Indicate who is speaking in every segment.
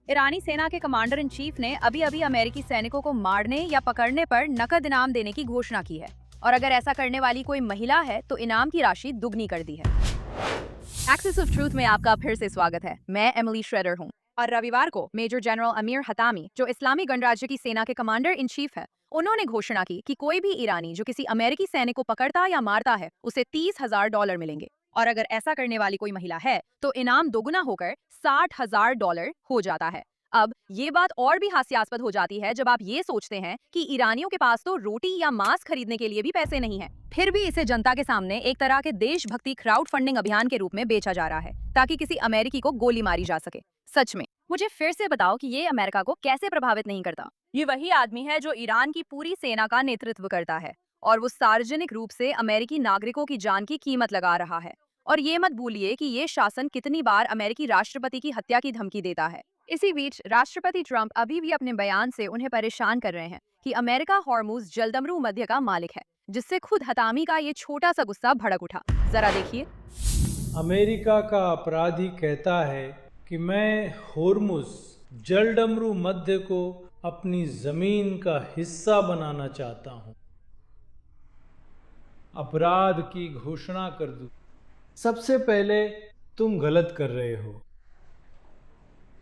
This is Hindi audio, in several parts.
Speaker 1: ईरानी सेना के कमांडर इन चीफ ने अभी अभी अमेरिकी सैनिकों को मारने या पकड़ने पर नकद इनाम देने की घोषणा की है और अगर ऐसा करने वाली कोई महिला है तो इनाम की राशि दुगनी कर दी है। एक्सेस ऑफ ट्रूथ में आपका फिर से स्वागत है। मैं एमिली श्रेडर हूँ और रविवार को मेजर जनरल अमीर हतामी, जो इस्लामी गणराज्य की सेना के कमांडर इन चीफ है, उन्होंने घोषणा की कि कोई भी ईरानी जो किसी अमेरिकी सैनिक को पकड़ता या मारता है उसे $30,000 मिलेंगे और अगर ऐसा करने वाली कोई महिला है तो इनाम दोगुना होकर $60,000 हो जाता है। अब ये बात और भी हास्यास्पद हो जाती है जब आप ये सोचते हैं कि ईरानियों के पास तो रोटी या मांस खरीदने के लिए भी पैसे नहीं है, फिर भी इसे जनता के सामने एक तरह के देशभक्ति क्राउड फंडिंग अभियान के रूप में बेचा जा रहा है ताकि किसी अमेरिकी को गोली मारी जा सके। सच में मुझे फिर से बताओ कि ये अमेरिका को कैसे प्रभावित नहीं करता। ये वही आदमी है जो ईरान की पूरी सेना का नेतृत्व करता है और वो सार्वजनिक रूप से अमेरिकी नागरिकों की जान की कीमत लगा रहा है। और ये मत भूलिए कि ये शासन कितनी बार अमेरिकी राष्ट्रपति की हत्या की धमकी देता है। इसी बीच राष्ट्रपति ट्रंप अभी भी अपने बयान से उन्हें परेशान कर रहे हैं कि अमेरिका हॉर्मुज जलदमरू मध्य का मालिक है, जिससे खुद हतामी का ये छोटा सा गुस्सा भड़क उठा। जरा देखिए।
Speaker 2: अमेरिका का अपराधी कहता है कि मैं होर्मुज जलडमरू मध्य को अपनी जमीन का हिस्सा बनाना चाहता हूं। अपराध की घोषणा कर दूं। सबसे पहले तुम गलत कर रहे हो।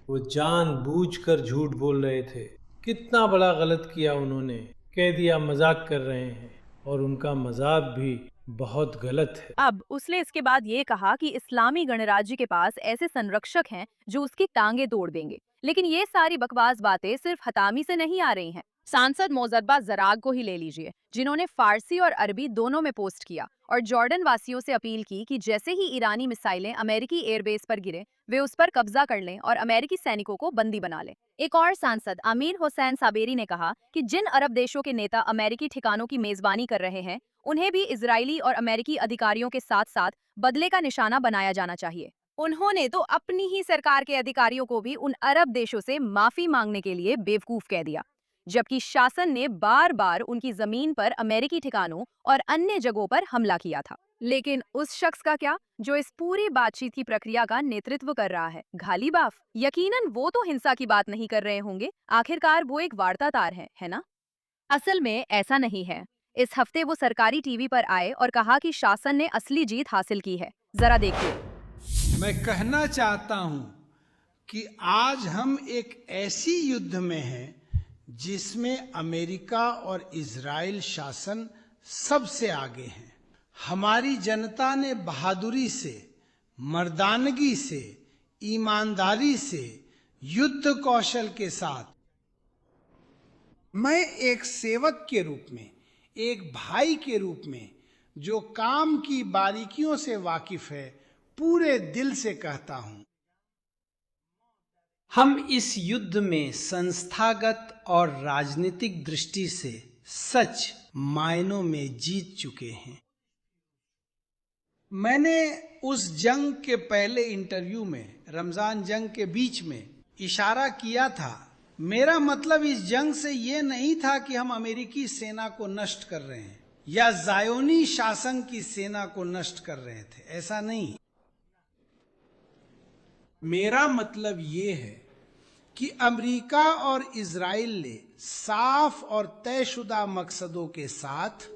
Speaker 2: वो जानबूझकर झूठ बोल रहे थे। कितना बड़ा गलत किया उन्होंने। कह दिया मजाक कर रहे हैं और उनका मजाक भी बहुत गलत है।
Speaker 1: अब उसने इसके बाद ये कहा कि इस्लामी गणराज्य के पास ऐसे संरक्षक हैं जो उसकी टांगे तोड़ देंगे। लेकिन ये सारी बकवास बातें सिर्फ हतामी से नहीं आ रही हैं। सांसद मोजद्बा जराग को ही ले लीजिए, जिन्होंने फारसी और अरबी दोनों में पोस्ट किया और जॉर्डन वासियों से अपील की कि जैसे ही ईरानी मिसाइलें अमेरिकी एयरबेस पर गिरे वे उस पर कब्जा कर लें और अमेरिकी सैनिकों को बंदी बना लें। एक और सांसद आमिर हुसैन साबेरी ने कहा कि जिन अरब देशों के नेता अमेरिकी ठिकानों की मेजबानी कर रहे हैं उन्हें भी इजरायली और अमेरिकी अधिकारियों के साथ साथ बदले का निशाना बनाया जाना चाहिए। उन्होंने तो अपनी ही सरकार के अधिकारियों को भी उन अरब देशों से माफी मांगने के लिए बेवकूफ कह दिया, जबकि शासन ने बार बार उनकी जमीन पर अमेरिकी ठिकानों और अन्य जगहों पर हमला किया था। लेकिन उस शख्स का क्या जो इस पूरी बातचीत की प्रक्रिया का नेतृत्व कर रहा है? घालीबाफ। यकीनन वो तो हिंसा की बात नहीं कर रहे होंगे, आखिरकार वो एक वार्ताकार है ना? असल में ऐसा नहीं है। इस हफ्ते वो सरकारी टीवी पर आए और कहा कि शासन ने असली जीत हासिल की है। जरा देखिए।
Speaker 3: मैं कहना चाहता हूं कि आज हम एक ऐसी युद्ध में हैं जिसमें अमेरिका और इजराइल शासन सबसे आगे हैं। हमारी जनता ने बहादुरी से, मर्दानगी से, ईमानदारी से, युद्ध कौशल के साथ, मैं एक सेवक के रूप में, एक भाई के रूप में जो काम की बारीकियों से वाकिफ है, पूरे दिल से कहता हूं, हम इस युद्ध में संस्थागत और राजनीतिक दृष्टि से सच मायनों में जीत चुके हैं। मैंने उस जंग के पहले इंटरव्यू में, रमजान जंग के बीच में इशारा किया था। मेरा मतलब इस जंग से यह नहीं था कि हम अमेरिकी सेना को नष्ट कर रहे हैं या ज़ायोनी शासन की सेना को नष्ट कर रहे थे, ऐसा नहीं। मेरा मतलब ये है कि अमेरिका और इजराइल ने साफ और तयशुदा मकसदों के साथ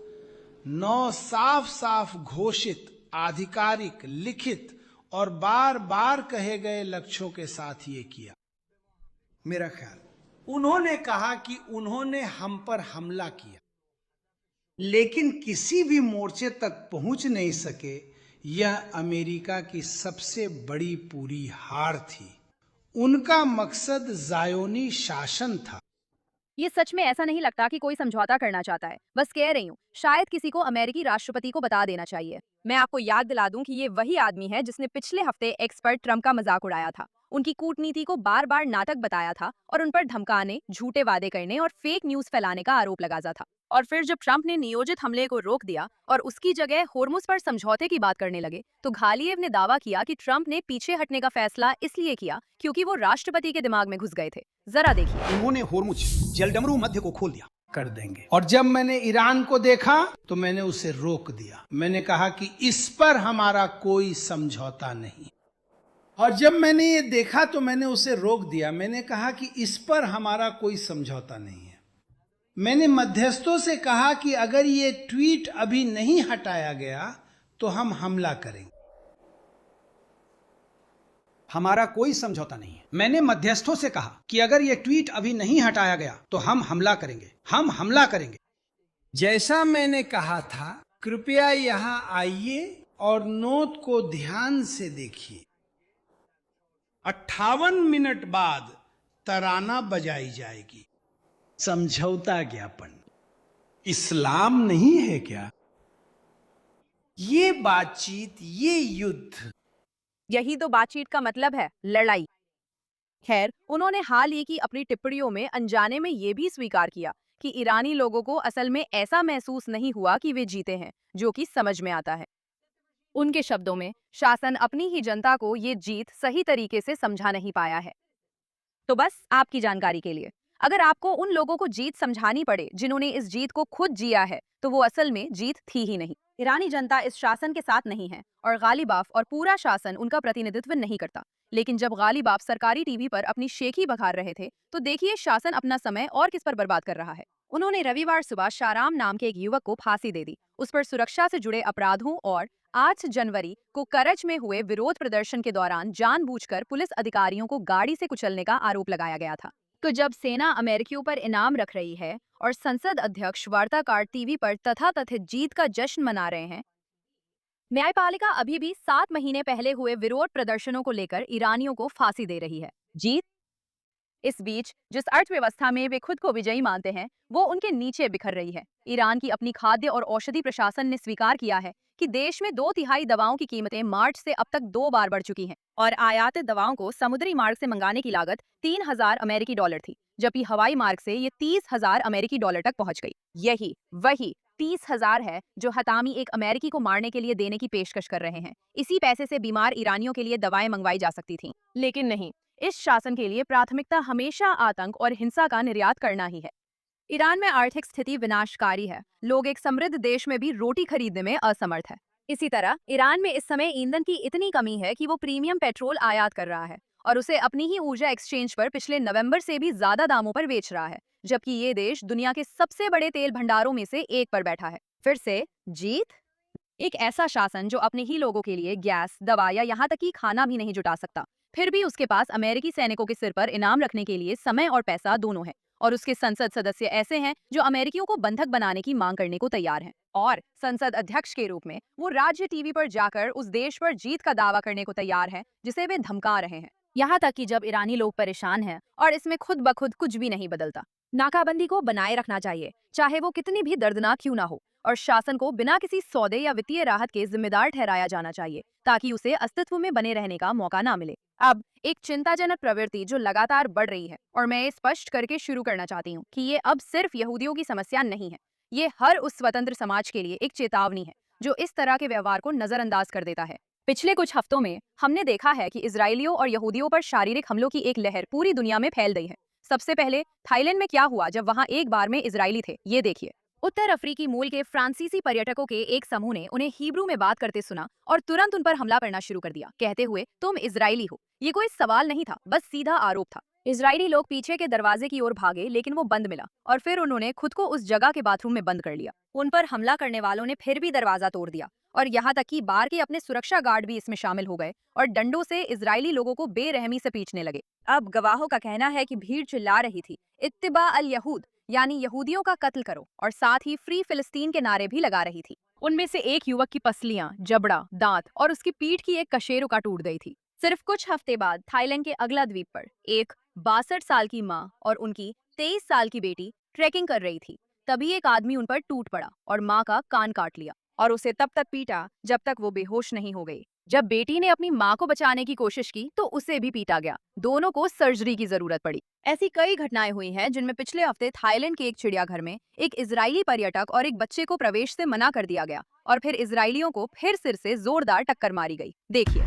Speaker 3: 9 साफ साफ घोषित, आधिकारिक, लिखित और बार बार कहे गए लक्ष्यों के साथ ये किया। मेरा ख्याल, उन्होंने कहा कि उन्होंने हम पर हमला किया लेकिन किसी भी मोर्चे तक पहुंच नहीं सके। यह अमेरिका की सबसे बड़ी पूरी हार थी। उनका मकसद ज़ायोनी शासन था।
Speaker 1: ये सच में ऐसा नहीं लगता कि कोई समझौता करना चाहता है। बस कह रही हूँ, शायद किसी को अमेरिकी राष्ट्रपति को बता देना चाहिए। मैं आपको याद दिला दूं कि ये वही आदमी है जिसने पिछले हफ्ते एक्स पर ट्रंप का मजाक उड़ाया था, उनकी कूटनीति को बार बार नाटक बताया था और उन पर धमकाने, झूठे वादे करने और फेक न्यूज फैलाने का आरोप लगाया था। और फिर जब ट्रंप ने नियोजित हमले को रोक दिया और उसकी जगह होर्मुज पर समझौते की बात करने लगे, तो घालियेव ने दावा किया कि ट्रंप ने पीछे हटने का फैसला इसलिए किया क्योंकि वो राष्ट्रपति के दिमाग में घुस गए थे। जरा देखिए।
Speaker 4: उन्होंने होर्मुज जलडमरू मध्य को खोल दिया।
Speaker 3: कर देंगे। और जब मैंने ईरान को देखा तो मैंने उसे रोक दिया। मैंने कहा कि इस पर हमारा कोई समझौता नहीं। और जब मैंने ये देखा तो मैंने उसे रोक दिया। मैंने कहा कि इस पर हमारा कोई समझौता नहीं है। मैंने मध्यस्थों से कहा कि अगर ये ट्वीट अभी नहीं हटाया गया तो हम हमला करेंगे।
Speaker 4: हमारा कोई समझौता नहीं है। मैंने मध्यस्थों से कहा कि अगर यह ट्वीट अभी नहीं हटाया गया तो हम हमला करेंगे, हम हमला करेंगे।
Speaker 3: जैसा मैंने कहा था, कृपया यहां आइए और नोट को ध्यान से देखिए। 58 मिनट बाद तराना बजाई जाएगी। समझौता ज्ञापन। इस्लाम नहीं है क्या? ये बातचीत, ये युद्ध।
Speaker 1: यही तो बातचीत का मतलब है, लड़ाई। खैर, उन्होंने हाल ही की अपनी टिप्पणियों में अनजाने में ये भी स्वीकार किया कि ईरानी लोगों को असल में ऐसा महसूस नहीं हुआ कि वे जीते हैं, जो कि समझ में आता है। उनके शब्दों में, शासन अपनी ही जनता को ये जीत सही तरीके से समझा नहीं पाया है। तो बस आपकी जानकारी के लिए, अगर आपको उन लोगों को जीत समझानी पड़े जिन्होंने इस जीत को खुद जिया है, तो वो असल में जीत थी ही नहीं। ईरानी जनता इस शासन के साथ नहीं है और गालिबाफ और पूरा शासन उनका प्रतिनिधित्व नहीं करता। लेकिन जब गालिबाफ सरकारी टीवी पर अपनी शेखी बघार रहे थे, तो देखिए शासन अपना समय और किस पर बर्बाद कर रहा है। उन्होंने रविवार सुबह शाराम नाम के एक युवक को फांसी दे दी। उस पर सुरक्षा से जुड़े अपराधों और 8 जनवरी को करज में हुए विरोध प्रदर्शन के दौरान जानबूझकर पुलिस अधिकारियों को गाड़ी से कुचलने का आरोप लगाया गया था। तो जब सेना अमेरिकियों पर इनाम रख रही है और संसद अध्यक्ष वार्ताकार टीवी पर तथाकथित जीत का जश्न मना रहे हैं, न्यायपालिका अभी भी 7 महीने पहले हुए विरोध प्रदर्शनों को लेकर ईरानियों को फांसी दे रही है। जीत? इस बीच जिस अर्थव्यवस्था में वे खुद को विजयी मानते हैं, वो उनके नीचे बिखर रही है। ईरान की अपनी खाद्य और औषधि प्रशासन ने स्वीकार किया है कि देश में 2/3 दवाओं की कीमतें मार्च से अब तक 2 बार बढ़ चुकी हैं और आयातित दवाओं को समुद्री मार्ग से मंगाने की लागत $3000 थी, जबकि हवाई मार्ग से ये $30,000 तक पहुंच गई। यही वही 30,000 है जो हतामी एक अमेरिकी को मारने के लिए देने की पेशकश कर रहे हैं। इसी पैसे से बीमार ईरानियों के लिए दवाएं मंगवाई जा सकती थीं, लेकिन नहीं। इस शासन के लिए प्राथमिकता हमेशा आतंक और हिंसा का निर्यात करना ही है। ईरान में आर्थिक स्थिति विनाशकारी है। लोग एक समृद्ध देश में भी रोटी खरीदने में असमर्थ है। इसी तरह ईरान में इस समय ईंधन की इतनी कमी है कि वो प्रीमियम पेट्रोल आयात कर रहा है और उसे अपनी ही ऊर्जा एक्सचेंज पर पिछले नवंबर से भी ज्यादा दामों पर बेच रहा है, जबकि ये देश दुनिया के सबसे बड़े तेल भंडारों में से एक पर बैठा है। फिर से जीत? एक ऐसा शासन जो अपने ही लोगों के लिए गैस, दवा या यहाँ तक कि खाना भी नहीं जुटा सकता, फिर भी उसके पास अमेरिकी सैनिकों के सिर पर इनाम रखने के लिए समय और पैसा दोनों है। और उसके संसद सदस्य ऐसे हैं जो अमेरिकियों को बंधक बनाने की मांग करने को तैयार हैं। और संसद अध्यक्ष के रूप में वो राज्य टीवी पर जाकर उस देश पर जीत का दावा करने को तैयार हैं जिसे वे धमका रहे हैं। यहाँ तक कि जब ईरानी लोग परेशान हैं और इसमें खुद ब खुद कुछ भी नहीं बदलता। नाकाबंदी को बनाए रखना चाहिए, चाहे वो कितनी भी दर्दनाक क्यों ना हो, और शासन को बिना किसी सौदे या वित्तीय राहत के जिम्मेदार ठहराया जाना चाहिए ताकि उसे अस्तित्व में बने रहने का मौका ना मिले। अब एक चिंताजनक प्रवृत्ति जो लगातार बढ़ रही है, और मैं ये स्पष्ट करके शुरू करना चाहती हूँ कि ये अब सिर्फ यहूदियों की समस्या नहीं है। ये हर उस स्वतंत्र समाज के लिए एक चेतावनी है जो इस तरह के व्यवहार को नजरअंदाज कर देता है। पिछले कुछ हफ्तों में हमने देखा है कि इजरायलियों और यहूदियों पर शारीरिक हमलों की एक लहर पूरी दुनिया में फैल गई है। सबसे पहले थाईलैंड में क्या हुआ जब वहां एक बार में इजरायली थे, ये देखिए। उत्तर अफ्रीकी मूल के फ्रांसीसी पर्यटकों के एक समूह ने उन्हें हिब्रू में बात करते सुना और तुरंत उन पर हमला करना शुरू कर दिया, कहते हुए तुम इजरायली हो। ये कोई सवाल नहीं था, बस सीधा आरोप था। इजरायली लोग पीछे के दरवाजे की ओर भागे, लेकिन वो बंद मिला और फिर उन्होंने खुद को उस जगह के बाथरूम में बंद कर लिया। उन पर हमला करने वालों ने फिर भी दरवाजा तोड़ दिया और यहाँ तक कि बार के अपने सुरक्षा गार्ड भी इसमें शामिल हो गए और डंडों से इजरायली लोगों को बेरहमी से पीटने लगे। अब गवाहों का कहना है कि भीड़ चिल्ला रही थी, इत्तिबा अल यहूद, यानी यहूदियों का कत्ल करो, और साथ ही फ्री फिलिस्तीन के नारे भी लगा रही थी। उनमें से एक युवक की पसलियां, जबड़ा, दांत और उसकी पीठ की एक कशेरुका टूट गई थी। सिर्फ कुछ हफ्ते बाद थाईलैंड के अगला द्वीप पर एक 62 साल की मां और उनकी 23 साल की बेटी ट्रैकिंग कर रही थी। तभी एक आदमी उन पर टूट पड़ा और मां का कान काट लिया और उसे तब तक पीटा जब तक वो बेहोश नहीं हो गई। जब बेटी ने अपनी मां को बचाने की कोशिश की तो उसे भी पीटा गया। दोनों को सर्जरी की जरूरत पड़ी। ऐसी कई घटनाएं हुई हैं जिनमें पिछले हफ्ते थाईलैंड के एक चिड़ियाघर में एक इजरायली पर्यटक और एक बच्चे को प्रवेश से मना कर दिया गया और फिर इजरायलियों को फिर सिर से जोरदार टक्कर मारी गई। देखिए।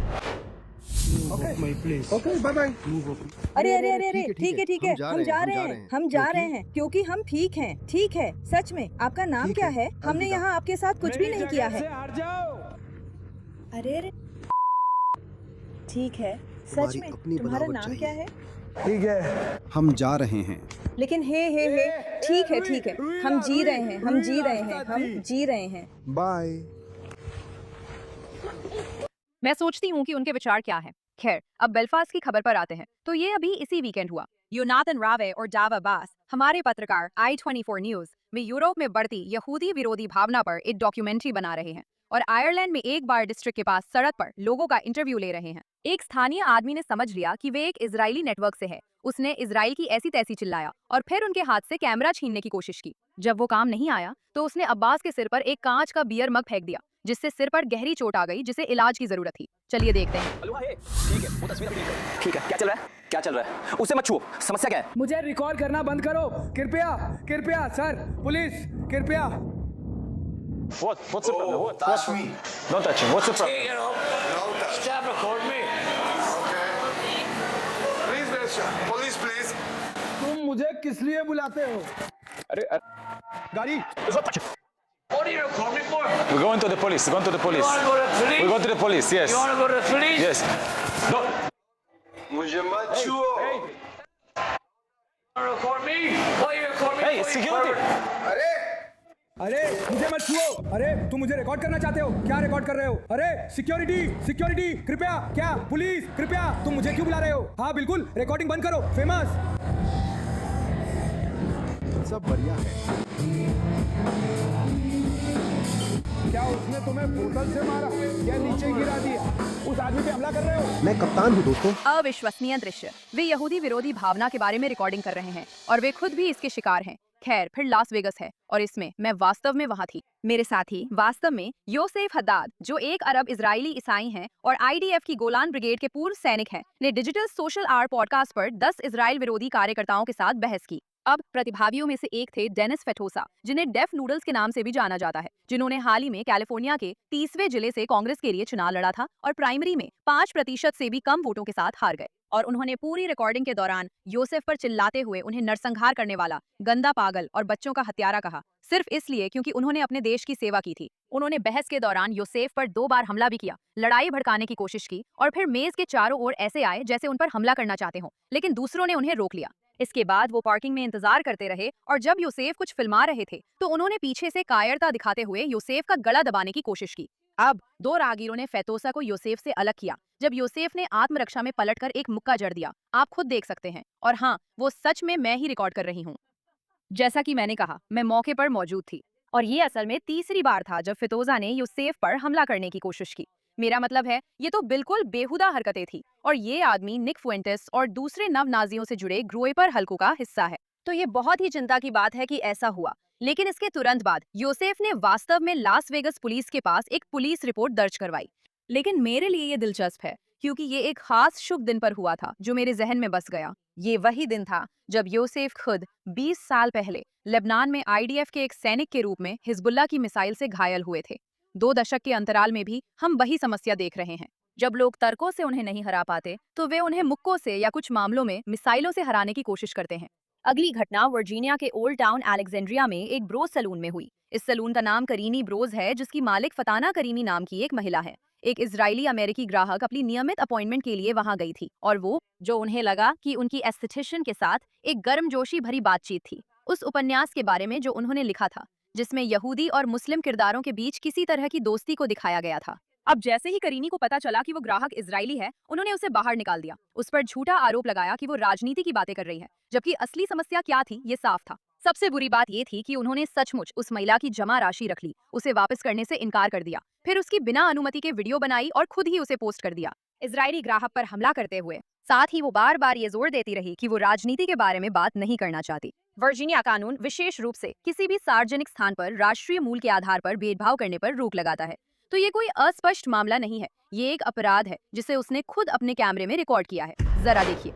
Speaker 5: अरे अरे अरे अरे, ठीक है, हम जा रहे हैं क्योंकि हम ठीक हैं। ठीक है, सच में। आपका नाम क्या है? हमने यहाँ आपके साथ कुछ भी नहीं किया है। अरे अरे, ठीक है, सच में तुम्हारा नाम क्या है?
Speaker 3: ठीक है,
Speaker 6: हम जा रहे हैं।
Speaker 5: लेकिन हे ठीक है हम जी रहे हैं हम जी रहे हैं।
Speaker 6: बाय।
Speaker 1: मैं सोचती हूँ कि उनके विचार क्या हैं। खैर, अब बेलफास्ट की खबर पर आते हैं। तो ये अभी इसी वीकेंड हुआ। योनाथन रावे और डाव अब्बास, हमारे पत्रकार I24 न्यूज में यूरोप में बढ़ती यहूदी विरोधी भावना पर एक डॉक्यूमेंट्री बना रहे हैं और आयरलैंड में एक बार डिस्ट्रिक्ट के पास सड़क पर लोगों का इंटरव्यू ले रहे हैं। एक स्थानीय आदमी ने समझ लिया कि वे एक इजरायली नेटवर्क से है। उसने इजराइल की ऐसी तैसी चिल्लाया और फिर उनके हाथ से कैमरा छीनने की कोशिश की। जब वो काम नहीं आया तो उसने अब्बास के सिर पर एक कांच का बियर मग फेंक दिया, जिससे सिर पर गहरी चोट आ गई, जिसे इलाज की जरूरत थी। चलिए देखते हैं।
Speaker 7: ठीक है, क्या चल रहा है? उसे मत छुओ। समस्या क्या है?
Speaker 3: मुझे रिकॉर्ड करना बंद करो, कृपया सर, पुलिस, कृपया।
Speaker 7: What's the problem? What? Touch me. Don't touch him. What's the problem?
Speaker 8: Stop recording me.
Speaker 9: Please, mister. Police, please.
Speaker 3: तुम मुझे किस लिए बुलाते हो?
Speaker 7: अरे
Speaker 3: गाड़ी।
Speaker 7: Don't touch him.
Speaker 8: What are you recording me for?
Speaker 7: We're going to the police. We're going to the police.
Speaker 8: You want to go to the police?
Speaker 7: We're going to the police. Yes.
Speaker 8: You want to go to the police?
Speaker 7: Yes. Don't.
Speaker 9: मुझे मत छुओ।
Speaker 7: Hey.
Speaker 8: You want to record me? What are you recording me
Speaker 7: Hey,
Speaker 8: for? you
Speaker 7: security.
Speaker 8: pervert?
Speaker 3: अरे मुझे मत छुओ। अरे तुम मुझे रिकॉर्ड करना चाहते हो? क्या रिकॉर्ड कर रहे हो? अरे सिक्योरिटी कृपया, क्या पुलिस कृपया, तुम मुझे क्यों बुला रहे हो? हाँ बिल्कुल, रिकॉर्डिंग बंद करो। फेमस।
Speaker 6: सब बढ़िया है।
Speaker 3: क्या उसने तुम्हें बोतल से मारा या नीचे गिरा दिया? उस आदमी पे हमला कर रहे हो?
Speaker 6: मैं कप्तान हूँ दोस्तों।
Speaker 1: अविश्वसनीय दृश्य। वे यहूदी विरोधी भावना के बारे में रिकॉर्डिंग कर रहे हैं और वे खुद भी इसके शिकार हैं। खैर, फिर लास वेगस है और इसमें मैं वास्तव में वहां थी। मेरे साथी वास्तव में योसेफ हद्दाद, जो एक अरब इजरायली ईसाई हैं और IDF की गोलान ब्रिगेड के पूर्व सैनिक हैं, ने डिजिटल सोशल आर पॉडकास्ट पर 10 इजराइल विरोधी कार्यकर्ताओं के साथ बहस की। अब प्रतिभागियों में से एक थे डेनिस फेटोसा, जिन्हें डेफ नूडल्स के नाम से भी जाना जाता है, जिन्होंने हाल ही में कैलिफोर्निया के 30वें जिले से कांग्रेस के लिए चुनाव लड़ा था और प्राइमरी में 5% से भी कम वोटों के साथ हार गए। और उन्होंने पूरी रिकॉर्डिंग के दौरान योसेफ पर चिल्लाते हुए उन्हें नरसंहार करने वाला, गंदा पागल और बच्चों का हत्यारा कहा, सिर्फ इसलिए क्योंकि उन्होंने अपने देश की सेवा की थी। उन्होंने बहस के दौरान योसेफ पर 2 बार हमला भी किया, लड़ाई भड़काने की कोशिश की और फिर मेज के चारों ओर ऐसे आए जैसे उन पर हमला करना चाहते हों, लेकिन दूसरों ने उन्हें रोक लिया। इसके बाद वो पार्किंग में इंतजार करते रहे और जब योसेफ कुछ फिल्मा रहे थे तो उन्होंने पीछे से कायरता दिखाते हुए योसेफ का गला दबाने की कोशिश की। अब 2 राहगीरों ने फेतोसा को योसेफ से अलग किया, जब योसेफ ने आत्मरक्षा में पलटकर एक मुक्का जड़ दिया। आप खुद देख सकते हैं। और हाँ, वो सच में मैं ही रिकॉर्ड कर रही हूँ। जैसा कि मैंने कहा, मैं मौके पर मौजूद थी और ये असल में तीसरी बार था जब फेतोसा ने योसेफ पर हमला करने की कोशिश की। मेरा मतलब है, ये तो बिल्कुल बेहुदा हरकतें थी और ये आदमी निक फुएंटेस और दूसरे नव नाजियों से जुड़े ग्रोएपर हल्कों का हिस्सा है। तो ये बहुत ही चिंता की बात है कि ऐसा हुआ। लेकिन इसके तुरंत बाद योसेफ ने वास्तव में लास वेगस पुलिस के पास एक पुलिस रिपोर्ट दर्ज करवाई। लेकिन मेरे लिए ये दिलचस्प है क्योंकि ये एक खास शुभ दिन पर हुआ था जो मेरे जहन में बस गया। ये वही दिन था जब योसेफ खुद 20 साल पहले लेबनान में IDF के एक सैनिक के रूप में हिजबुल्लाह की मिसाइल से घायल हुए थे। 2 दशक के अंतराल में भी हम वही समस्या देख रहे हैं। जब लोग तर्कों से उन्हें नहीं हरा पाते तो वे उन्हें मुक्कों से या कुछ मामलों में मिसाइलों से हराने की कोशिश करते हैं। अगली घटना वर्जीनिया के ओल्ड टाउन अलेक्जेंड्रिया में एक ब्रोज सलून में हुई। इस सलून का नाम करीनी ब्रोज है, जिसकी मालिक फताना करीमी नाम की एक महिला है। एक इजरायली अमेरिकी ग्राहक अपनी नियमित अपॉइंटमेंट के लिए वहां गई थी और वो, जो उन्हें लगा कि उनकी एस्थेटिशियन के साथ एक गर्मजोशी भरी बातचीत थी, उस उपन्यास के बारे में जो उन्होंने लिखा था, जिसमें यहूदी और मुस्लिम किरदारों के बीच किसी तरह की दोस्ती को दिखाया गया था। अब जैसे ही करीनी को पता चला कि वो ग्राहक इजरायली है, उन्होंने उसे बाहर निकाल दिया। उस पर झूठा आरोप लगाया कि वो राजनीति की बातें कर रही है, जबकि असली समस्या क्या थी ये साफ था। सबसे बुरी बात ये थी कि उन्होंने सचमुच उस महिला की जमा राशि रख ली, उसे वापस करने से इनकार कर दिया, फिर उसकी बिना अनुमति के वीडियो बनाई और खुद ही उसे पोस्ट कर दिया। इजरायली ग्राहक पर हमला करते हुए साथ ही वो बार बार ये जोर देती रही कि वो राजनीति के बारे में बात नहीं करना चाहती। वर्जीनिया कानून विशेष रूप से किसी भी सार्वजनिक स्थान पर राष्ट्रीय मूल के आधार पर भेदभाव करने पर रोक लगाता है। तो ये कोई अस्पष्ट मामला नहीं है, ये एक अपराध है जिसे उसने खुद अपने कैमरे में रिकॉर्ड किया है। जरा देखिए।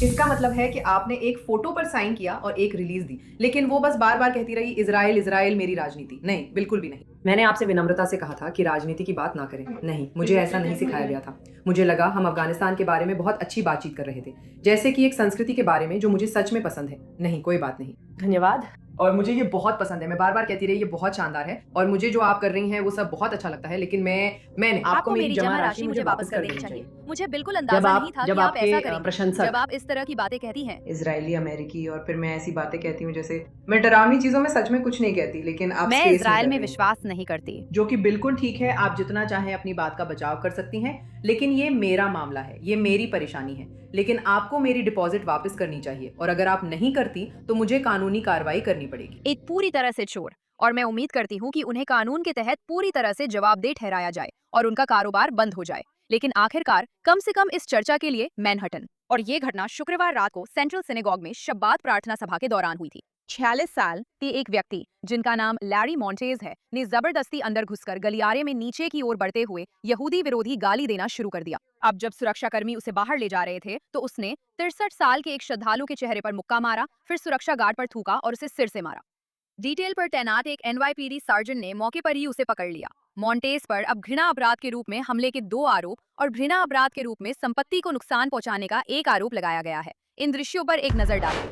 Speaker 10: इसका मतलब है कि आपने एक फोटो पर साइन किया और एक रिलीज दी, लेकिन वो बस बार बार कहती रही इजराइल इजराइल मेरी राजनीति। नहीं, बिल्कुल भी नहीं। मैंने आपसे विनम्रता से कहा था कि राजनीति की बात ना करें। नहीं, मुझे ऐसा नहीं सिखाया गया था। मुझे लगा हम अफगानिस्तान के बारे में बहुत अच्छी बातचीत कर रहे थे, जैसे कि एक संस्कृति के बारे में जो मुझे सच में पसंद है। नहीं, कोई बात नहीं।
Speaker 5: धन्यवाद।
Speaker 10: और मुझे ये बहुत पसंद है। मैं बार बार कहती रही ये बहुत शानदार है और मुझे जो आप कर रही हैं वो सब बहुत अच्छा लगता है, लेकिन मैंने आपको मेरी जमा राशि मुझे वापस कर देनी चाहिए।
Speaker 1: मुझे बिल्कुल अंदाजा नहीं था कि आप ऐसा करेंगे।
Speaker 10: प्रशंसक
Speaker 1: जब आप इस तरह की बातें कहती हैं,
Speaker 10: इजरायली अमेरिकी, और फिर मैं ऐसी बातें कहती हूँ जैसे मैं डरावनी चीजों में सच में कुछ नहीं कहती, लेकिन आप
Speaker 1: मैं
Speaker 10: स्पेस
Speaker 1: इजराइल
Speaker 10: कर
Speaker 1: में
Speaker 10: रही हैं।
Speaker 1: विश्वास नहीं करती।
Speaker 10: जो कि बिल्कुल ठीक है, आप जितना चाहें अपनी बात का बचाव कर सकती हैं, लेकिन ये मेरा मामला है, ये मेरी परेशानी है, लेकिन आपको मेरी डिपॉजिट वापस करनी चाहिए और अगर आप नहीं करती तो मुझे कानूनी कार्रवाई करनी पड़ेगी।
Speaker 1: एक पूरी तरह से चोर, और मैं उम्मीद करती हूँ कि उन्हें कानून के तहत पूरी तरह से जवाबदेह ठहराया जाए और उनका कारोबार बंद हो जाए। लेकिन आखिरकार कम से कम इस चर्चा के लिए मैनहट्टन। और ये घटना शुक्रवार रात को सेंट्रल सिनेगॉग में शब्बात प्रार्थना सभा के दौरान हुई थी। 46 साल के एक व्यक्ति जिनका नाम लैरी मॉन्टेज है ने जबरदस्ती अंदर घुसकर गलियारे में नीचे की ओर बढ़ते हुए यहूदी विरोधी गाली देना शुरू कर दिया। अब जब सुरक्षाकर्मी उसे बाहर ले जा रहे थे तो उसने 63 साल के एक श्रद्धालु के चेहरे पर मुक्का मारा, फिर सुरक्षा गार्ड पर थूका और उसे सिर से मारा। डिटेल पर तैनात एक NYPD सार्जेंट ने मौके पर ही उसे पकड़ लिया। मॉन्टेज पर अब घृणा अपराध के रूप में हमले के 2 आरोप और घृणा अपराध के रूप में संपत्ति को नुकसान पहुंचाने का एक आरोप लगाया गया है। इन दृश्यों पर एक नजर डालें।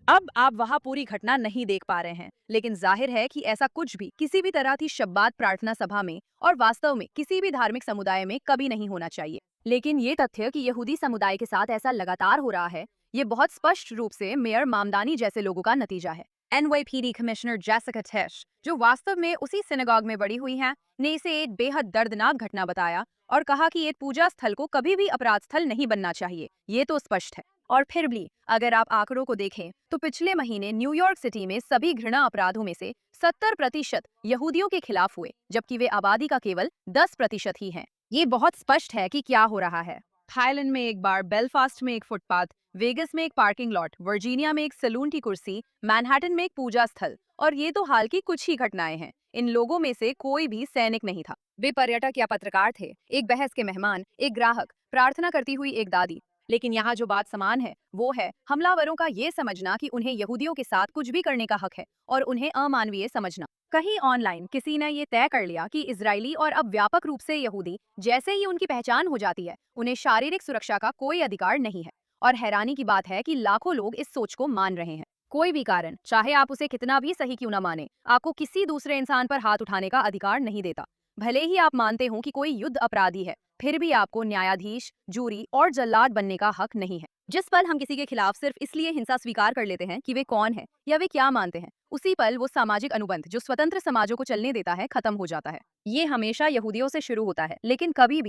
Speaker 1: अब आप वहां पूरी घटना नहीं देख पा रहे हैं, लेकिन जाहिर है कि ऐसा कुछ भी किसी भी तरह की शब्बात प्रार्थना सभा में और वास्तव में किसी भी धार्मिक समुदाय में कभी नहीं होना चाहिए। लेकिन ये तथ्य कि यहूदी समुदाय के साथ ऐसा लगातार हो रहा है, ये बहुत स्पष्ट रूप से मेयर मामदानी जैसे लोगों का नतीजा है। NYPD कमिश्नर जेसिका टेश, जो वास्तव में उसी सिनेगॉग में बड़ी हुई हैं, ने इसे एक बेहद दर्दनाक घटना बताया और कहा कि एक पूजा स्थल को कभी भी अपराध स्थल नहीं बनना चाहिए। ये तो स्पष्ट है। और फिर भी अगर आप आंकड़ों को देखें तो पिछले महीने न्यूयॉर्क सिटी में सभी घृणा अपराधों में से 70% यहूदियों के खिलाफ हुए, जबकि वे आबादी का केवल 10% ही हैं। ये बहुत स्पष्ट है कि क्या हो रहा है। थाईलैंड में एक बार, बेलफास्ट में एक फुटपाथ, वेगस में एक पार्किंग लॉट, वर्जीनिया में एक सैलून की कुर्सी, मैनहट्टन में एक पूजा स्थल, और ये तो हाल की कुछ ही घटनाएं हैं। इन लोगों में से कोई भी सैनिक नहीं था। वे पर्यटक या पत्रकार थे, एक बहस के मेहमान, एक ग्राहक, प्रार्थना करती हुई एक दादी। लेकिन यहाँ जो बात समान है वो है हमलावरों का ये समझना कि उन्हें यहूदियों के साथ कुछ भी करने का हक है और उन्हें अमानवीय समझना। कहीं ऑनलाइन किसी ने ये तय कर लिया कि इजरायली और अब व्यापक रूप से यहूदी जैसे ही उनकी पहचान हो जाती है, उन्हें शारीरिक सुरक्षा का कोई अधिकार नहीं है। और हैरानी की बात है कि लाखों लोग इस सोच को मान रहे हैं। कोई भी कारण, चाहे आप उसे कितना भी सही क्यों न माने, आपको किसी दूसरे इंसान पर हाथ उठाने का अधिकार नहीं देता। भले ही आप मानते हो कि कोई युद्ध अपराधी है, फिर भी आपको न्यायाधीश, जूरी और जल्लाद बनने का हक नहीं है। जिस पल हम किसी के खिलाफ सिर्फ इसलिए हिंसा स्वीकार कर लेते हैं कि वे कौन है या वे क्या मानते हैं, उसी पल वो सामाजिक अनुबंध जो स्वतंत्र समाजों को चलने देता है खत्म हो जाता है। ये हमेशा यहूदियों से शुरू होता है, लेकिन कभी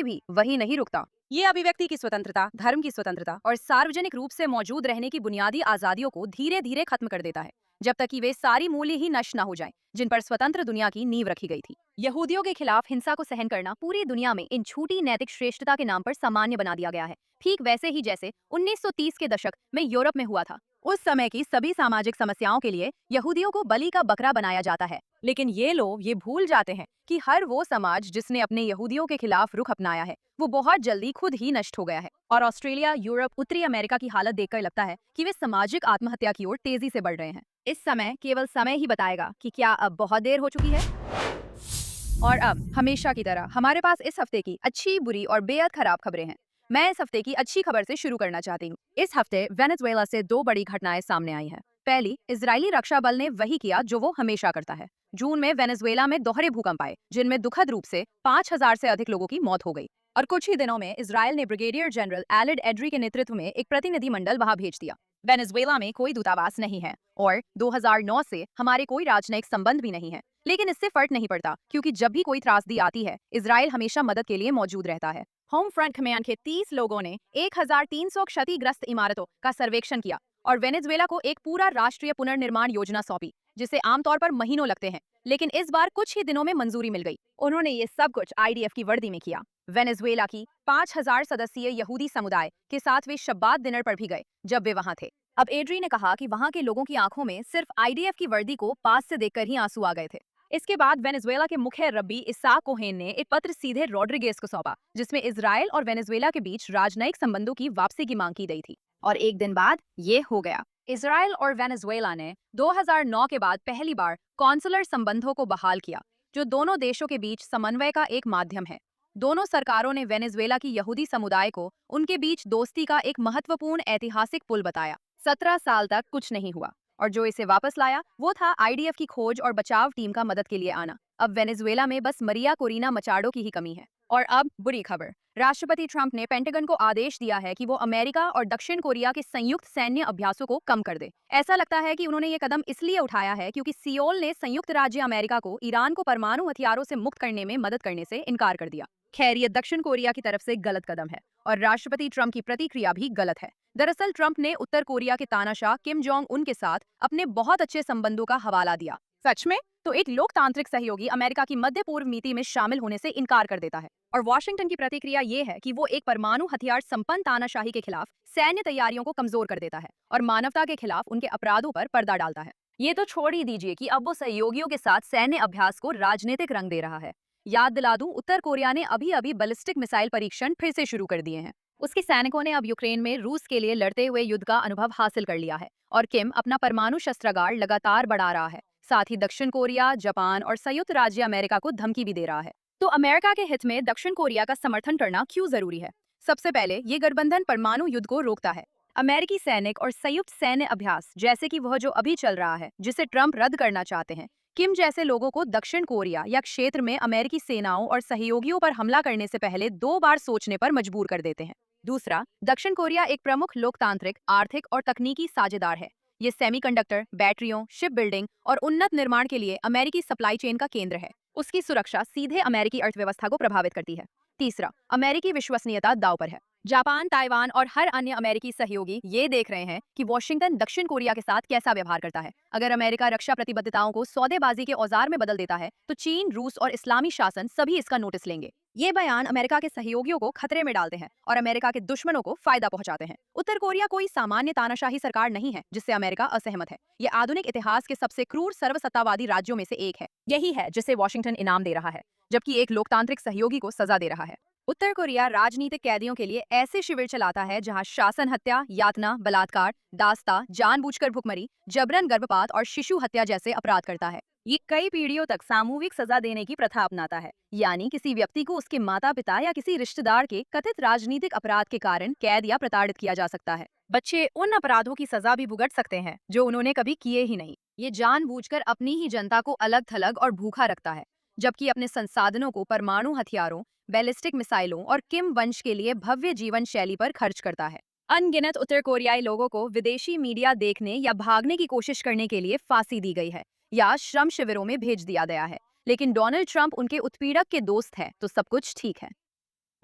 Speaker 1: भी वही नहीं रुकता। ये अभिव्यक्ति की स्वतंत्रता, धर्म की स्वतंत्रता और सार्वजनिक रूप से मौजूद रहने की बुनियादी आजादियों को धीरे धीरे खत्म कर देता है, जब तक कि वे सारी मूल्य ही नष्ट न हो जाएं, जिन पर स्वतंत्र दुनिया की नींव रखी गई थी। यहूदियों के खिलाफ हिंसा को सहन करना पूरी दुनिया में इन झूठी नैतिक श्रेष्ठता के नाम पर सामान्य बना दिया गया है, ठीक वैसे ही जैसे 1930 के दशक में यूरोप में हुआ था। उस समय की सभी सामाजिक समस्याओं के लिए यहूदियों को बलि का बकरा बनाया जाता है, लेकिन ये लोग ये भूल जाते हैं कि हर वो समाज जिसने अपने यहूदियों के खिलाफ रुख अपनाया है, वो बहुत जल्दी खुद ही नष्ट हो गया है। और ऑस्ट्रेलिया, यूरोप, उत्तरी अमेरिका की हालत देखकर लगता है कि वे सामाजिक आत्महत्या की ओर तेजी से बढ़ रहे हैं। इस समय केवल समय ही बताएगा कि क्या अब बहुत देर हो चुकी है। और अब हमेशा की तरह हमारे पास इस हफ्ते की अच्छी, बुरी और बेहद खराब खबरें हैं। मैं इस हफ्ते की अच्छी खबर से शुरू करना चाहती हूँ। इस हफ्ते वेनेजुएला से 2 बड़ी घटनाएं सामने आई हैं। पहली, इजरायली रक्षा बल ने वही किया जो वो हमेशा करता है। जून में वेनेजुएला में दोहरे भूकंप आए, जिनमें दुखद रूप से 5000 से अधिक लोगों की मौत हो गई। और कुछ ही दिनों में इजरायल ने ब्रिगेडियर जनरल एलिड एड्री के नेतृत्व में एक प्रतिनिधिमंडल वहां भेज दिया। वेनेजुएला में कोई दूतावास नहीं है और 2009 से हमारे कोई राजनयिक संबंध भी नहीं है, लेकिन इससे फर्क नहीं पड़ता, क्योंकि जब भी कोई त्रासदी आती है, इजरायल हमेशा मदद के लिए मौजूद रहता है। होम फ्रंट कमांड के 30 लोगों ने 1300 क्षतिग्रस्त इमारतों का सर्वेक्षण किया और वेनेजुएला को एक पूरा राष्ट्रीय पुनर्निर्माण योजना सौंपी, जिसे आमतौर पर महीनों लगते हैं, लेकिन इस बार कुछ ही दिनों में मंजूरी मिल गई। उन्होंने ये सब कुछ IDF की वर्दी में किया। वेनेजुएला की 5000 सदस्यीय यहूदी समुदाय के साथ वे शब्बात डिनर पर भी गए जब वे वहां थे। अब एड्री ने कहा कि वहां के लोगों की आंखों में सिर्फ IDF की वर्दी को पास से देखकर ही आंसू आ गए थे। इसके बाद वेनेजुएला के मुख्य रब्बी इसाक कोहेन ने एक पत्र सीधे रॉड्रिगेज को सौंपा, जिसमें इजरायल और वेनेजुएला के बीच राजनयिक संबंधों की वापसी की मांग की गई थी। और एक दिन बाद ये हो गया। इजरायल और वेनेजुएला ने 2009 के बाद पहली बार कॉन्सुलर संबंधों को बहाल किया, जो दोनों देशों के बीच समन्वय का एक माध्यम है। दोनों सरकारों ने वेनेजुएला की यहूदी समुदाय को उनके बीच दोस्ती का एक महत्वपूर्ण ऐतिहासिक पुल बताया। 17 साल तक कुछ नहीं हुआ और जो इसे वापस लाया वो था आईडीएफ की खोज और बचाव टीम का मदद के लिए आना। अब वेनेजुएला में बस मरिया कोरिना मचाडो की ही कमी है। और अब बुरी खबर, राष्ट्रपति ट्रंप ने पेंटागन को आदेश दिया है कि वो अमेरिका और दक्षिण कोरिया के संयुक्त सैन्य अभ्यासों को कम कर दे। ऐसा लगता है कि उन्होंने ये कदम इसलिए उठाया है क्योंकि सियोल ने संयुक्त राज्य अमेरिका को ईरान को परमाणु हथियारों से मुक्त करने में मदद करने से इनकार कर दिया। खैर, ये दक्षिण कोरिया की तरफ से गलत कदम है और राष्ट्रपति ट्रंप की प्रतिक्रिया भी गलत है। दरअसल ट्रंप ने उत्तर कोरिया के तानाशाह किम जोंग उन के साथ अपने बहुत अच्छे संबंधों का हवाला दिया। सच में तो एक लोकतांत्रिक सहयोगी अमेरिका की मध्य पूर्व नीति में शामिल होने से इनकार कर देता है और वॉशिंगटन की प्रतिक्रिया ये है कि वो एक परमाणु हथियार संपन्न तानाशाही के खिलाफ सैन्य तैयारियों को कमजोर कर देता है और मानवता के खिलाफ उनके अपराधों पर पर्दा डालता है। ये तो छोड़ ही दीजिए कि अब वो सहयोगियों के साथ सैन्य अभ्यास को राजनीतिक रंग दे रहा है। याद दिला दूं, उत्तर कोरिया ने अभी बैलिस्टिक मिसाइल परीक्षण फिर से शुरू कर दिए हैं। उसके सैनिकों ने अब यूक्रेन में रूस के लिए लड़ते हुए युद्ध का अनुभव हासिल कर लिया है और किम अपना परमाणु शस्त्रागार लगातार बढ़ा रहा है। साथ ही दक्षिण कोरिया, जापान और संयुक्त राज्य अमेरिका को धमकी भी दे रहा है। तो अमेरिका के हित में दक्षिण कोरिया का समर्थन करना क्यों जरूरी है? सबसे पहले ये गठबंधन परमाणु युद्ध को रोकता है। अमेरिकी सैनिक और संयुक्त सैन्य अभ्यास जैसे कि वह जो अभी चल रहा है, जिसे ट्रंप रद्द करना चाहते हैं, किम जैसे लोगों को दक्षिण कोरिया या क्षेत्र में अमेरिकी सेनाओं और सहयोगियों पर हमला करने से पहले 2 बार सोचने पर मजबूर कर देते हैं। दूसरा, दक्षिण कोरिया एक प्रमुख लोकतांत्रिक, आर्थिक और तकनीकी साझेदार है। ये सेमीकंडक्टर, बैटरियों, शिप बिल्डिंग और उन्नत निर्माण के लिए अमेरिकी सप्लाई चेन का केंद्र है। उसकी सुरक्षा सीधे अमेरिकी अर्थव्यवस्था को प्रभावित करती है। तीसरा, अमेरिकी विश्वसनीयता दांव पर है। जापान, ताइवान और हर अन्य अमेरिकी सहयोगी ये देख रहे हैं कि वॉशिंगटन दक्षिण कोरिया के साथ कैसा व्यवहार करता है। अगर अमेरिका रक्षा प्रतिबद्धताओं को सौदेबाजी के औजार में बदल देता है तो चीन, रूस और इस्लामी शासन सभी इसका नोटिस लेंगे। ये बयान अमेरिका के सहयोगियों को खतरे में डालते हैं और अमेरिका के दुश्मनों को फायदा पहुंचाते हैं। उत्तर कोरिया कोई सामान्य तानाशाही सरकार नहीं है जिससे अमेरिका असहमत है। ये आधुनिक इतिहास के सबसे क्रूर सर्वसत्तावादी राज्यों में से एक है। यही है जिसे वॉशिंगटन इनाम दे रहा है, जबकि एक लोकतांत्रिक सहयोगी को सजा दे रहा है। उत्तर कोरिया राजनीतिक कैदियों के लिए ऐसे शिविर चलाता है जहां शासन हत्या, यातना, बलात्कार, दास्ता, जानबूझकर भुखमरी, जबरन गर्भपात और शिशु हत्या जैसे अपराध करता है। ये कई पीढ़ियों तक सामूहिक सजा देने की प्रथा अपनाता है, यानी किसी व्यक्ति को उसके माता पिता या किसी रिश्तेदार के कथित राजनीतिक अपराध के कारण कैद या प्रताड़ित किया जा सकता है। बच्चे उन अपराधों की सजा भी भुगत सकते हैं जो उन्होंने कभी किए ही नहीं। ये जानबूझकर अपनी ही जनता को अलग थलग और भूखा रखता है, जबकि अपने संसाधनों को परमाणु हथियारों, बैलिस्टिक मिसाइलों और किम वंश के लिए भव्य जीवन शैली पर खर्च करता है। अनगिनत उत्तर कोरियाई लोगों को विदेशी मीडिया देखने या भागने की कोशिश करने के लिए फांसी दी गई है या श्रम शिविरों में भेज दिया गया है, लेकिन डोनाल्ड ट्रंप उनके उत्पीड़क के दोस्त है तो सब कुछ ठीक है।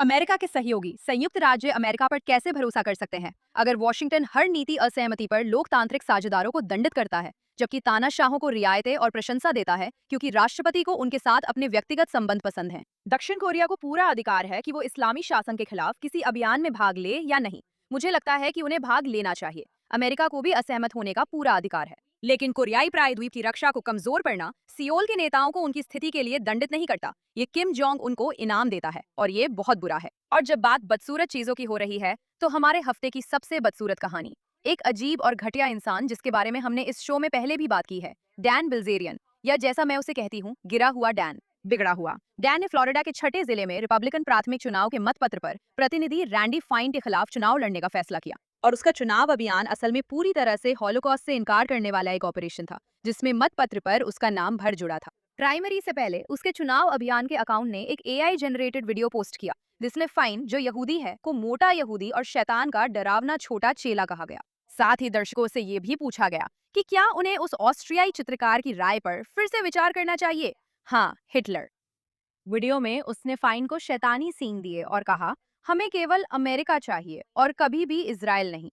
Speaker 1: अमेरिका के सहयोगी संयुक्त राज्य अमेरिका पर कैसे भरोसा कर सकते हैं अगर वॉशिंगटन हर नीति असहमति पर लोकतांत्रिक साझेदारों को दंडित करता है, जबकि तानाशाहों को रियायतें और प्रशंसा देता है क्योंकि राष्ट्रपति को उनके साथ अपने व्यक्तिगत संबंध पसंद हैं। दक्षिण कोरिया को पूरा अधिकार है कि वो इस्लामी शासन के खिलाफ किसी अभियान में भाग ले या नहीं। मुझे लगता है कि उन्हें भाग लेना चाहिए। अमेरिका को भी असहमत होने का पूरा अधिकार है, लेकिन कोरियाई प्रायद्वीप की रक्षा को कमजोर करना सियोल के नेताओं को उनकी स्थिति के लिए दंडित नहीं करता। ये किम जोंग उनको इनाम देता है और ये बहुत बुरा है। और जब बात बदसूरत चीजों की हो रही है तो हमारे हफ्ते की सबसे बदसूरत कहानी, एक अजीब और घटिया इंसान जिसके बारे में हमने इस शो में पहले भी बात की है, डैन बिल्जेरियन, या जैसा मैं उसे कहती हूँ, गिरा हुआ डैन, बिगड़ा हुआ। डैन ने फ्लोरिडा के 6ठे जिले में रिपब्लिकन प्राथमिक चुनाव के मतपत्र पर प्रतिनिधि रैंडी फाइन के खिलाफ चुनाव लड़ने का फैसला किया और उसका चुनाव अभियान असल में पूरी तरह से हॉलोकॉस्ट से इनकार करने वाला एक ऑपरेशन था जिसमें मतपत्र पर उसका नाम भर जुड़ा था। प्राइमरी से पहले उसके चुनाव अभियान के अकाउंट ने एक AI जनरेटेड वीडियो पोस्ट किया जिसमें फाइन, जो यहूदी है, को मोटा यहूदी और शैतान का डरावना छोटा चेला कहा गया। साथ ही दर्शकों से ये भी पूछा गया कि क्या उन्हें उस ऑस्ट्रियाई चित्रकार की राय पर फिर से विचार करना चाहिए। हाँ, हिटलर। वीडियो में उसने फाइन को शैतानी सींग दिए और कहा, हमें केवल अमेरिका चाहिए और कभी भी इजराइल नहीं।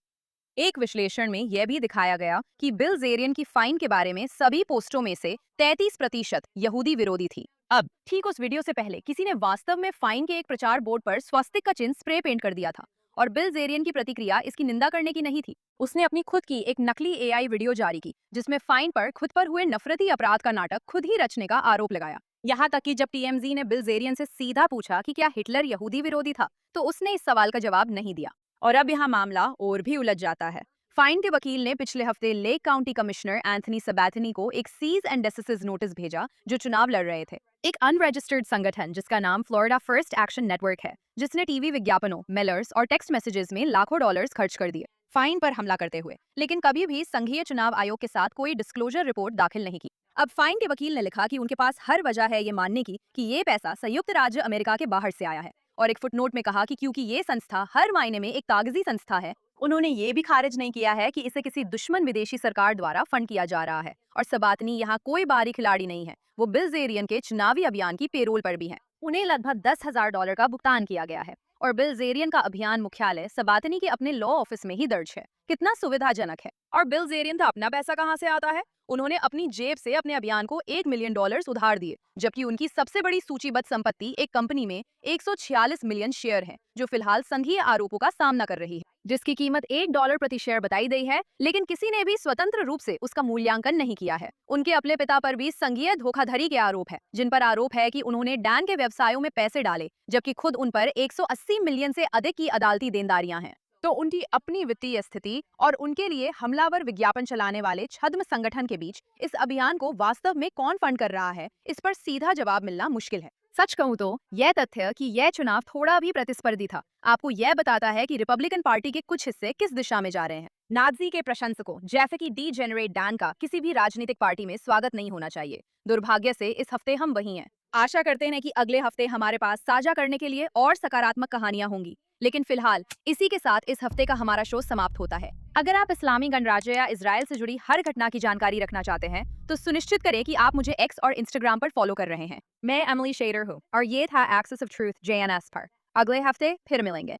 Speaker 1: एक विश्लेषण में यह भी दिखाया गया कि बिल्जेरियन की फाइन के बारे में सभी पोस्टों में से 33% यहूदी विरोधी थी। अब ठीक उस वीडियो से पहले किसी ने वास्तव में फाइन के एक प्रचार बोर्ड पर स्वास्तिक का चिन्ह स्प्रे पेंट कर दिया था और बिल्जेरियन की प्रतिक्रिया इसकी निंदा करने की नहीं थी। उसने अपनी खुद की एक नकली AI वीडियो जारी की जिसमें फाइन पर खुद पर हुए नफरती अपराध का नाटक खुद ही रचने का आरोप लगाया। यहाँ तक कि जब TMZ ने बिल्जेरियन से सीधा पूछा कि क्या हिटलर यहूदी विरोधी था तो उसने इस सवाल का जवाब नहीं दिया। और अब यहाँ मामला और भी उलझ जाता है। फाइन के वकील ने पिछले हफ्ते लेक काउंटी कमिश्नर एंथनी सबाटिनी को एक सीज एंड डेसिस नोटिस भेजा जो चुनाव लड़ रहे थे। एक अनरजिस्टर्ड संगठन जिसका नाम फ्लोरिडा फर्स्ट एक्शन नेटवर्क है, जिसने टीवी विज्ञापनों, मेलर्स और टेक्स्ट मैसेजेस में लाखों डॉलर्स खर्च कर दिए फाइन पर हमला करते हुए, लेकिन कभी भी संघीय चुनाव आयोग के साथ कोई डिस्क्लोजर रिपोर्ट दाखिल नहीं की। अब फाइन के वकील ने लिखा कि उनके पास हर वजह है ये मानने की कि ये पैसा संयुक्त राज्य अमेरिका के बाहर से आया है, और एक फुटनोट में कहा कि क्योंकि ये संस्था हर मायने में एक कागजी संस्था है, उन्होंने ये भी खारिज नहीं किया है कि इसे किसी दुश्मन विदेशी सरकार द्वारा फंड किया जा रहा है। और सबाटिनी यहाँ कोई बाहरी खिलाड़ी नहीं है, वो बिल्जेरियन के चुनावी अभियान की पेरोल पर भी है। उन्हें लगभग $10,000 का भुगतान किया गया है और बिल्जेरियन का अभियान मुख्यालय सबाटिनी के अपने लॉ ऑफिस में ही दर्ज है। कितना सुविधाजनक है। और बिल्जेरियन का अपना पैसा कहाँ से आता है? उन्होंने अपनी जेब से अपने अभियान को $1 मिलियन उधार दिए, जबकि उनकी सबसे बड़ी सूचीबद्ध संपत्ति एक कंपनी में 146 मिलियन शेयर है, जो फिलहाल संघीय आरोपों का सामना कर रही है, जिसकी कीमत $1 प्रति शेयर बताई गई है, लेकिन किसी ने भी स्वतंत्र रूप से उसका मूल्यांकन नहीं किया है। उनके अपने पिता पर भी संघीय धोखाधड़ी के आरोप है, जिन पर आरोप है कि उन्होंने डैन के व्यवसायों में पैसे डाले, जबकि खुद उन पर 180 मिलियन से अधिक की अदालती देनदारियां हैं। तो उनकी अपनी वित्तीय स्थिति और उनके लिए हमलावर विज्ञापन चलाने वाले छद्म संगठन के बीच इस अभियान को वास्तव में कौन फंड कर रहा है, इस पर सीधा जवाब मिलना मुश्किल है। सच कहूं तो यह तथ्य कि यह चुनाव थोड़ा भी प्रतिस्पर्धी था, आपको यह बताता है कि रिपब्लिकन पार्टी के कुछ हिस्से किस दिशा में जा रहे हैं। नाजी के प्रशंसकों जैसे कि डीजेनरेट डैन का किसी भी राजनीतिक पार्टी में स्वागत नहीं होना चाहिए। दुर्भाग्य से इस हफ्ते हम वही हैं। आशा करते हैं कि अगले हफ्ते हमारे पास साझा करने के लिए और सकारात्मक कहानियां होंगी, लेकिन फिलहाल इसी के साथ इस हफ्ते का हमारा शो समाप्त होता है। अगर आप इस्लामी गणराज्य या इजराइल से जुड़ी हर घटना की जानकारी रखना चाहते हैं, तो सुनिश्चित करें कि आप मुझे एक्स और इंस्टाग्राम पर फॉलो कर रहे हैं। मैं एमिली शेडर हूँ और ये था एक्सेस ऑफ ट्रूथ JNS पर। अगले हफ्ते फिर मिलेंगे।